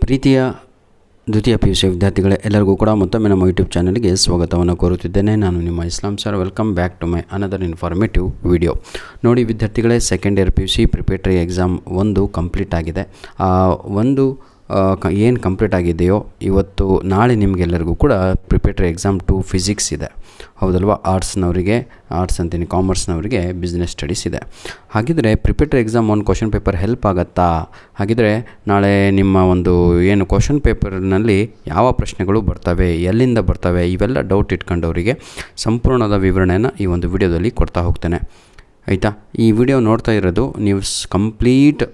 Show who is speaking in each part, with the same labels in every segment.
Speaker 1: ಪ್ರೀತಿಯ ದ್ವಿತೀಯ PUC ವಿದ್ಯಾರ್ಥಿಗಳೇ, ಎಲ್ಲರಿಗೂ ಕೂಡ ಮತ್ತೊಮ್ಮೆ ನಮ್ಮ ಯೂಟ್ಯೂಬ್ ಚಾನಲ್ಗೆ ಸ್ವಾಗತವನ್ನು ಕೋರುತ್ತಿದ್ದೇನೆ. ನಾನು ನಿಮ್ಮ Islam sir. Welcome back to my another informative video. ನೋಡಿ ವಿದ್ಯಾರ್ಥಿಗಳೇ, second year PUC preparatory exam 1 complete ಆಗಿದೆ. ಏನು ಕಂಪ್ಲೀಟ್ ಆಗಿದೆಯೋ ಇವತ್ತು ನಾಳೆ ನಿಮಗೆಲ್ಲರಿಗೂ ಕೂಡ ಪ್ರಿಪೇಟರಿ ಎಕ್ಸಾಮ್ 2 ಫಿಸಿಕ್ಸ್ ಇದೆ, ಹೌದಲ್ವಾ? ಆರ್ಟ್ಸ್ ಅಂತೀನಿ, ಕಾಮರ್ಸ್ನವರಿಗೆ ಬಿಸ್ನೆಸ್ ಸ್ಟಡೀಸ್ ಇದೆ. ಹಾಗಿದ್ರೆ preparatory exam 1 question paper help ಆಗುತ್ತಾ? ಹಾಗಿದ್ರೆ ನಾಳೆ ನಿಮ್ಮ ಒಂದು ಏನು ಕ್ವಶನ್ ಪೇಪರ್ನಲ್ಲಿ ಯಾವ ಪ್ರಶ್ನೆಗಳು ಬರ್ತವೆ, ಎಲ್ಲಿಂದ ಬರ್ತವೆ, ಇವೆಲ್ಲ ಡೌಟ್ ಇಟ್ಕೊಂಡವರಿಗೆ ಸಂಪೂರ್ಣದ ವಿವರಣೆಯನ್ನು ಈ ಒಂದು ವಿಡಿಯೋದಲ್ಲಿ ಕೊಡ್ತಾ ಹೋಗ್ತೇನೆ, ಆಯಿತಾ? ಈ ವಿಡಿಯೋ ನೋಡ್ತಾ ಇರೋದು ನೀವು complete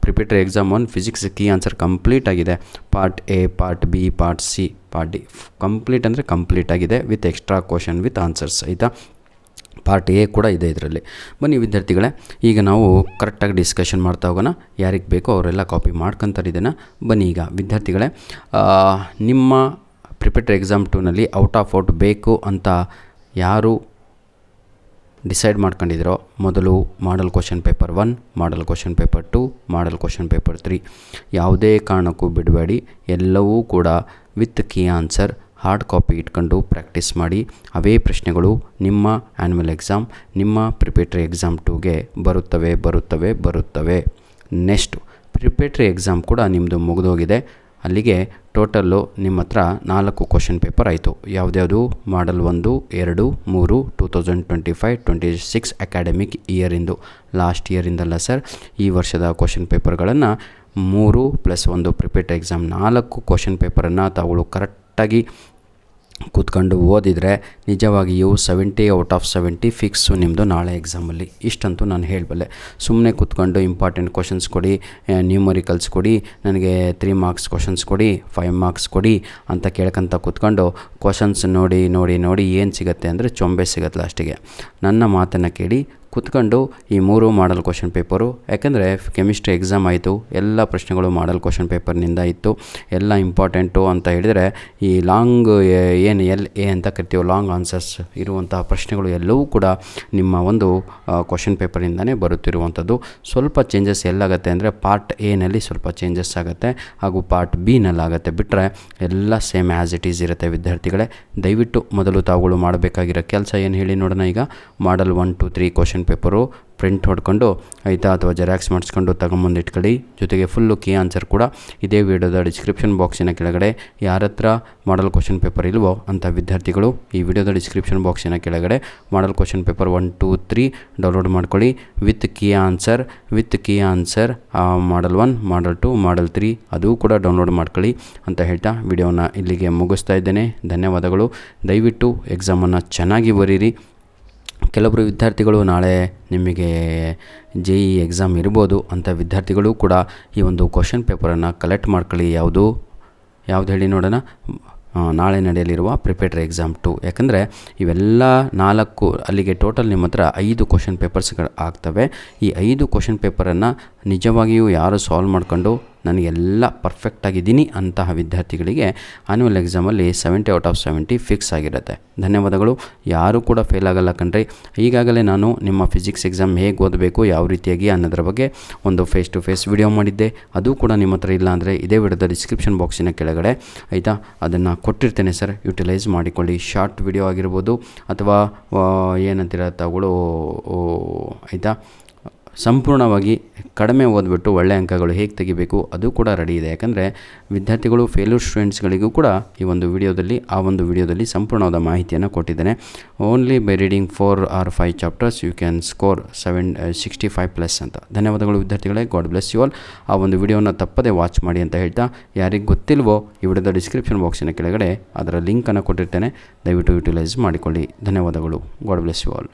Speaker 1: preparatory exam 1 physics key answer complete ಆಗಿದೆ. Part A, part B, part C, part D complete ಅಂದರೆ ಕಂಪ್ಲೀಟ್ ಆಗಿದೆ with extra question with answers, ಆಯಿತಾ? ಪಾರ್ಟ್ ಎ ಕೂಡ ಇದೆ ಇದರಲ್ಲಿ. ಬನ್ನಿ ವಿದ್ಯಾರ್ಥಿಗಳೇ, ಈಗ ನಾವು ಕರೆಕ್ಟಾಗಿ ಡಿಸ್ಕಷನ್ ಮಾಡ್ತಾ ಹೋಗೋಣ. ಯಾರಿಗೆ ಬೇಕೋ ಅವರೆಲ್ಲ ಕಾಪಿ ಮಾಡ್ಕೊತಾರೆ ಇದನ್ನು. ಬನ್ನಿ ಈಗ ವಿದ್ಯಾರ್ಥಿಗಳೇ, ನಿಮ್ಮ ಪ್ರಿಪೇಟರಿ ಎಕ್ಸಾಮ್ 2ನಲ್ಲಿ ಔಟ್ ಆಫ್ ಔಟ್ ಬೇಕು ಅಂತ ಯಾರು ಡಿಸೈಡ್ ಮಾಡ್ಕೊಂಡಿದ್ರೋ, ಮೊದಲು model question paper 1, model question paper 2, model question paper 3 ಯಾವುದೇ ಕಾರಣಕ್ಕೂ ಬಿಡಬೇಡಿ. ಎಲ್ಲವೂ ಕೂಡ with key answer hard copy ಇಟ್ಕೊಂಡು ಪ್ರಾಕ್ಟೀಸ್ ಮಾಡಿ. ಅವೇ ಪ್ರಶ್ನೆಗಳು ನಿಮ್ಮ ಆ್ಯನ್ಯುವಲ್ ಎಕ್ಸಾಮ್, ನಿಮ್ಮ ಪ್ರಿಪೇಟರಿ ಎಕ್ಸಾಮ್ 2ಗೆ ಬರುತ್ತವೆ. ನೆಕ್ಸ್ಟು ಪ್ರಿಪೇಟರಿ ಎಕ್ಸಾಮ್ ಕೂಡ ನಿಮ್ಮದು ಮುಗಿದೋಗಿದೆ. ಅಲ್ಲಿಗೆ ಟೋಟಲ್ಲು ನಿಮ್ಮ ಹತ್ರ 4 ಕ್ವಶನ್ ಪೇಪರ್ ಆಯಿತು. ಯಾವುದ್ಯಾವುದು? ಮಾಡಲ್ 1, 2, 3 2025-26 ಅಕಾಡೆಮಿಕ್ ಇಯರಿಂದು. ಲಾಸ್ಟ್ ಇಯರಿಂದಲ್ಲ ಸರ್, ಈ ವರ್ಷದ ಕ್ವಶನ್ ಪೇಪರ್ಗಳನ್ನು 3+1 ಪ್ರಿಪೇಟರಿ ಎಕ್ಸಾಮ್ 4 ಕ್ವಶನ್ ಪೇಪರನ್ನು ತಾವುಗಳು ಕರೆಕ್ಟಾಗಿ ಕೂತ್ಕೊಂಡು ಓದಿದರೆ ನಿಜವಾಗಿಯೂ 70 ಔಟ್ ಆಫ್ 70 ಫಿಕ್ಸು ನಿಮ್ಮದು ನಾಳೆ ಎಕ್ಸಾಮಲ್ಲಿ. ಇಷ್ಟಂತೂ ನಾನು ಹೇಳಬಲ್ಲೆ. ಸುಮ್ಮನೆ ಕೂತ್ಕೊಂಡು ಇಂಪಾರ್ಟೆಂಟ್ ಕ್ವಶನ್ಸ್ ಕೊಡಿ, ನ್ಯೂಮರಿಕಲ್ಸ್ ಕೊಡಿ, ನನಗೆ 3 ಮಾರ್ಕ್ಸ್ ಕ್ವಶನ್ಸ್ ಕೊಡಿ, 5 ಮಾರ್ಕ್ಸ್ ಕೊಡಿ ಅಂತ ಕೇಳ್ಕೊಂತ ಕೂತ್ಕೊಂಡು ಕ್ವಶನ್ಸ್ ನೋಡಿ ಏನು ಸಿಗುತ್ತೆ ಅಂದರೆ ಚೊಂಬೆ ಸಿಗುತ್ತೆ ಲಾಸ್ಟಿಗೆ. ನನ್ನ ಮಾತನ್ನು ಕೇಳಿ ಕೂತ್ಕೊಂಡು ಈ 3 ಮಾಡಲ್ ಕ್ವಶನ್ ಪೇಪರು, ಯಾಕೆಂದರೆ ಕೆಮಿಸ್ಟ್ರಿ ಎಕ್ಸಾಮ್ ಆಯಿತು, ಎಲ್ಲ ಪ್ರಶ್ನೆಗಳು ಮಾಡಲ್ ಕ್ವಶನ್ ಪೇಪರ್ನಿಂದ ಇತ್ತು, ಎಲ್ಲ ಇಂಪಾರ್ಟೆಂಟು ಅಂತ ಹೇಳಿದರೆ ಈ ಲಾಂಗ್ ಏನು LA ಅಂತ ಕರಿತೀವಿ, ಲಾಂಗ್ ಆನ್ಸರ್ಸ್ ಇರುವಂತಹ ಪ್ರಶ್ನೆಗಳು ಎಲ್ಲವೂ ಕೂಡ ನಿಮ್ಮ ಒಂದು ಕ್ವಶನ್ ಪೇಪರಿಂದನೇ ಬರುತ್ತಿರುವಂಥದ್ದು. ಸ್ವಲ್ಪ ಚೇಂಜಸ್ ಎಲ್ಲಾಗುತ್ತೆ ಅಂದರೆ ಪಾರ್ಟ್ ಎನಲ್ಲಿ ಸ್ವಲ್ಪ ಚೇಂಜಸ್ ಆಗುತ್ತೆ ಹಾಗೂ ಪಾರ್ಟ್ ಬಿನಲ್ಲಾಗುತ್ತೆ, ಬಿಟ್ಟರೆ ಎಲ್ಲ ಸೇಮ್ ಆ್ಯಸ್ ಇಟ್ ಈಸ್ ಇರುತ್ತೆ. ವಿದ್ಯಾರ್ಥಿಗಳೇ, ದಯವಿಟ್ಟು ಮೊದಲು ತಾವುಗಳು ಮಾಡಬೇಕಾಗಿರೋ ಕೆಲಸ ಏನು ಹೇಳಿ ನೋಡೋಣ. ಈಗ ಮಾಡಲ್ 1, 2, 3 ಕ್ವಶನ್ ಪೇಪರು ಪ್ರಿಂಟ್ ಹೊಡ್ಕೊಂಡು, ಆಯಿತಾ, ಅಥವಾ ಜೆರಾಕ್ಸ್ ಮಾಡಿಸ್ಕೊಂಡು ತಗೊಂಬಂದು ಇಟ್ಕೊಳ್ಳಿ. ಜೊತೆಗೆ ಫುಲ್ಲು ಕೀ ಆನ್ಸರ್ ಕೂಡ ಇದೇ ವಿಡಿಯೋದ ಡಿಸ್ಕ್ರಿಪ್ಷನ್ ಬಾಕ್ಸಿನ ಕೆಳಗಡೆ, ಯಾರ ಹತ್ರ ಮಾಡಲ್ ಕ್ವಶನ್ ಪೇಪರ್ ಇಲ್ವೋ ಅಂಥ ವಿದ್ಯಾರ್ಥಿಗಳು ಈ ವಿಡಿಯೋದ ಡಿಸ್ಕ್ರಿಪ್ಷನ್ ಬಾಕ್ಸಿನ ಕೆಳಗಡೆ ಮಾಡಲ್ ಕ್ವಶನ್ ಪೇಪರ್ 1, 2, 3 ಡೌನ್ಲೋಡ್ ಮಾಡ್ಕೊಳ್ಳಿ ವಿತ್ ಕೀ ಆನ್ಸರ್ ಮಾಡಲ್ 1, ಮಾಡಲ್ 2, ಮಾಡಲ್ 3 ಅದು ಕೂಡ ಡೌನ್ಲೋಡ್ ಮಾಡ್ಕೊಳ್ಳಿ ಅಂತ ಹೇಳ್ತಾ ವಿಡಿಯೋನ ಇಲ್ಲಿಗೆ ಮುಗಿಸ್ತಾ ಇದ್ದೇನೆ. ಧನ್ಯವಾದಗಳು. ದಯವಿಟ್ಟು ಎಕ್ಸಾಮನ್ನು ಚೆನ್ನಾಗಿ ಬರೀರಿ. ಕೆಲವರು ವಿದ್ಯಾರ್ಥಿಗಳು ನಾಳೆ ನಿಮಗೆ JE ಎಕ್ಸಾಮ್ ಇರ್ಬೋದು ಅಂಥ ವಿದ್ಯಾರ್ಥಿಗಳು ಕೂಡ ಈ ಒಂದು ಕ್ವಶನ್ ಪೇಪರನ್ನು ಕಲೆಕ್ಟ್ ಮಾಡ್ಕೊಳ್ಳಿ. ಯಾವುದು ಹೇಳಿ ನೋಡೋಣ? ನಾಳೆ ನಡೆಯಲಿರುವ ಪ್ರಿಪೇಟರಿ ಎಕ್ಸಾಮ್ 2. ಯಾಕಂದರೆ ಇವೆಲ್ಲ 4 ಅಲ್ಲಿಗೆ ಟೋಟಲ್ ನಿಮ್ಮ ಹತ್ರ 5 ಕ್ವಶನ್ ಪೇಪರ್ಸ್ಗಳು ಆಗ್ತವೆ. ಈ 5 ಕ್ವಶನ್ ಪೇಪರನ್ನು ನಿಜವಾಗಿಯೂ ಯಾರು ಸಾಲ್ವ್ ಮಾಡ್ಕೊಂಡು ನನಗೆಲ್ಲ ಪರ್ಫೆಕ್ಟಾಗಿದ್ದೀನಿ ಅಂತಹ ವಿದ್ಯಾರ್ಥಿಗಳಿಗೆ ಆ್ಯನ್ಯುವಲ್ ಎಕ್ಸಾಮಲ್ಲಿ 70 ಔಟ್ ಆಫ್ 70 ಫಿಕ್ಸ್ ಆಗಿರುತ್ತೆ. ಧನ್ಯವಾದಗಳು. ಯಾರೂ ಕೂಡ ಫೇಲ್ ಆಗಲ್ಲ ಕಣ್ರಿ. ಈಗಾಗಲೇ ನಾನು ನಿಮ್ಮ ಫಿಸಿಕ್ಸ್ ಎಕ್ಸಾಮ್ ಹೇಗೆ ಓದಬೇಕು, ಯಾವ ರೀತಿಯಾಗಿ ಅನ್ನೋದ್ರ ಬಗ್ಗೆ ಒಂದು ಫೇಸ್ ಟು ಫೇಸ್ ವಿಡಿಯೋ ಮಾಡಿದ್ದೆ. ಅದು ಕೂಡ ನಿಮ್ಮ ಹತ್ರ ಇಲ್ಲ ಅಂದರೆ ಇದೇ ವಿಡಿಯೋದ ಡಿಸ್ಕ್ರಿಪ್ಷನ್ ಬಾಕ್ಸಿನ ಕೆಳಗಡೆ, ಆಯಿತಾ, ಅದನ್ನು ಕೊಟ್ಟಿರ್ತೇನೆ ಸರ್, ಯುಟಿಲೈಸ್ ಮಾಡಿಕೊಳ್ಳಿ. ಶಾರ್ಟ್ ವಿಡಿಯೋ ಆಗಿರ್ಬೋದು ಅಥವಾ ಏನಂತೀರ ತಾವುಗಳು, ಆಯಿತಾ, ಸಂಪೂರ್ಣವಾಗಿ ಕಡಿಮೆ ಓದ್ಬಿಟ್ಟು ಒಳ್ಳೆಯ ಅಂಕಗಳು ಹೇಗೆ ತೆಗಿಬೇಕು ಅದು ಕೂಡ ರೆಡಿ ಇದೆ. ಯಾಕಂದರೆ ವಿದ್ಯಾರ್ಥಿಗಳು ಫೇಲ್ಯೂರ್ ಸ್ಟೂಡೆಂಟ್ಸ್ಗಳಿಗೂ ಕೂಡ ಈ ಒಂದು ವಿಡಿಯೋದಲ್ಲಿ ಸಂಪೂರ್ಣವಾದ ಮಾಹಿತಿಯನ್ನು ಕೊಟ್ಟಿದ್ದೇನೆ. Only by reading 4 or 5 chapters you can score 65+ ಅಂತ. ಧನ್ಯವಾದಗಳು ವಿದ್ಯಾರ್ಥಿಗಳೇ. God bless you all. ಆ ಒಂದು ವಿಡಿಯೋನ ತಪ್ಪದೆ ವಾಚ್ ಮಾಡಿ ಅಂತ ಹೇಳ್ತಾ, ಯಾರಿಗೆ ಗೊತ್ತಿಲ್ವೋ ಈ ವಿಡಿಯೋದ ಡಿಸ್ಕ್ರಿಪ್ಷನ್ ಬಾಕ್ಸಿನ ಕೆಳಗಡೆ ಅದರ ಲಿಂಕನ್ನು ಕೊಟ್ಟಿರ್ತೇನೆ, ದಯವಿಟ್ಟು ಯುಟಿಲೈಸ್ ಮಾಡಿಕೊಳ್ಳಿ. ಧನ್ಯವಾದಗಳು. God bless you all.